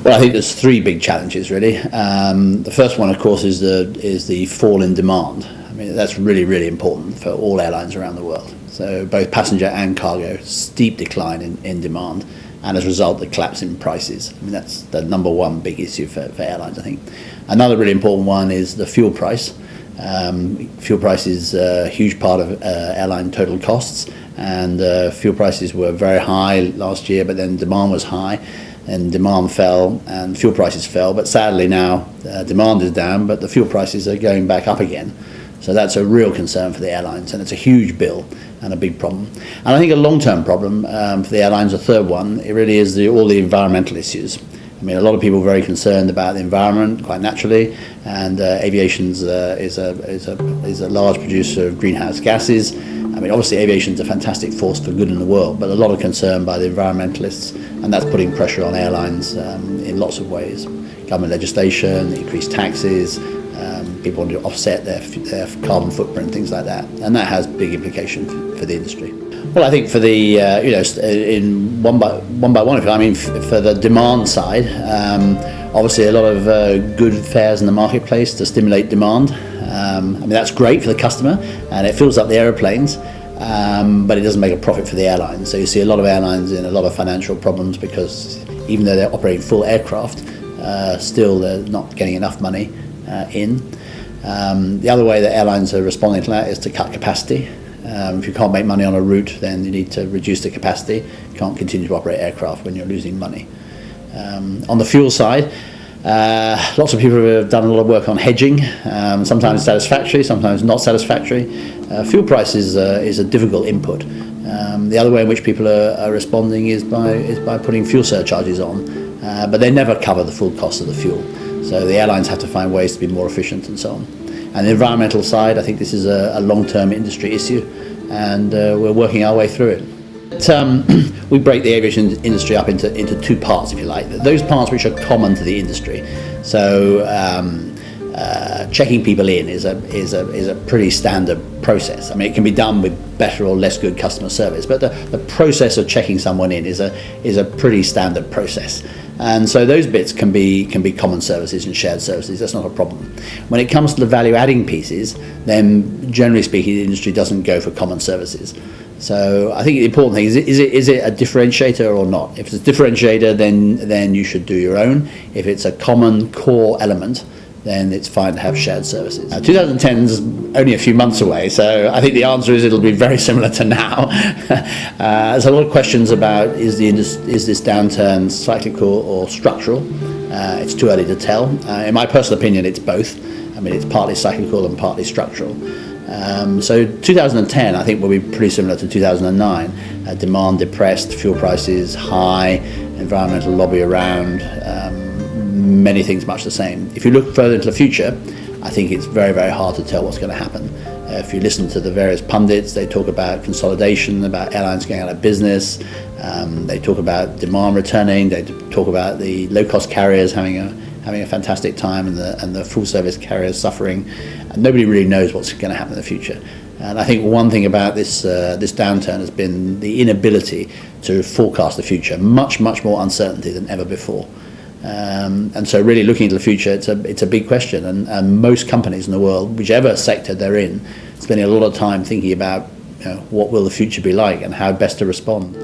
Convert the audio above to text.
Well, I think there's three big challenges really. The first one, of course, is the fall in demand. I mean, that's really important for all airlines around the world. So both passenger and cargo, steep decline in demand, and as a result, the collapse in prices. I mean, that's the number one big issue for airlines, I think. Another really important one is the fuel price. Fuel price is a huge part of airline total costs, and fuel prices were very high last year, but then demand was high, and demand fell, and fuel prices fell. But sadly now, demand is down, but the fuel prices are going back up again. So that's a real concern for the airlines, and it's a huge bill and a big problem. And I think a long-term problem for the airlines, a third one, it really is all the environmental issues. I mean, a lot of people are very concerned about the environment, quite naturally, and aviation is a large producer of greenhouse gases. I mean, obviously aviation is a fantastic force for good in the world, but a lot of concern by the environmentalists, and that's putting pressure on airlines in lots of ways. Government legislation, increased taxes, people want to offset their carbon footprint, things like that, and that has big implications for the industry. Well, I think for the in one by one, I mean, for the demand side, obviously a lot of good fares in the marketplace to stimulate demand. I mean, that's great for the customer, and it fills up the aeroplanes, but it doesn't make a profit for the airlines. So you see a lot of airlines in a lot of financial problems because even though they're operating full aircraft, still they're not getting enough money in. The other way that airlines are responding to that is to cut capacity. If you can't make money on a route, then you need to reduce the capacity. You can't continue to operate aircraft when you're losing money. On the fuel side, lots of people have done a lot of work on hedging. Sometimes satisfactory, sometimes not satisfactory. Fuel price is a difficult input. The other way in which people are responding is by putting fuel surcharges on, but they never cover the full cost of the fuel. So the airlines have to find ways to be more efficient and so on. And the environmental side, I think this is a long-term industry issue, and we're working our way through it. We break the aviation industry up into two parts, if you like. Those parts which are common to the industry. So checking people in is a pretty standard process. I mean, it can be done with better or less good customer service, but the process of checking someone in is a pretty standard process. And so those bits can be common services and shared services. That's not a problem. When it comes to the value-adding pieces, then generally speaking, the industry doesn't go for common services. So I think the important thing is it a differentiator or not? If it's a differentiator, then you should do your own. If it's a common core element, then it's fine to have shared services. 2010 is only a few months away, so I think the answer is it'll be very similar to now. There's a lot of questions about is this downturn cyclical or structural? It's too early to tell. In my personal opinion, it's both. I mean, it's partly cyclical and partly structural. So 2010, I think, will be pretty similar to 2009. Demand depressed, fuel prices high, environmental lobby around, many things much the same. If you look further into the future, I think it's very hard to tell what's going to happen. If you listen to the various pundits, they talk about consolidation, about airlines going out of business. They talk about demand returning. They talk about the low-cost carriers having a fantastic time, and the full-service carriers suffering. And nobody really knows what's going to happen in the future. And I think one thing about this downturn has been the inability to forecast the future. Much more uncertainty than ever before. And so really looking into the future, it's a big question, and most companies in the world, whichever sector they're in, spending a lot of time thinking about what will the future be like and how best to respond.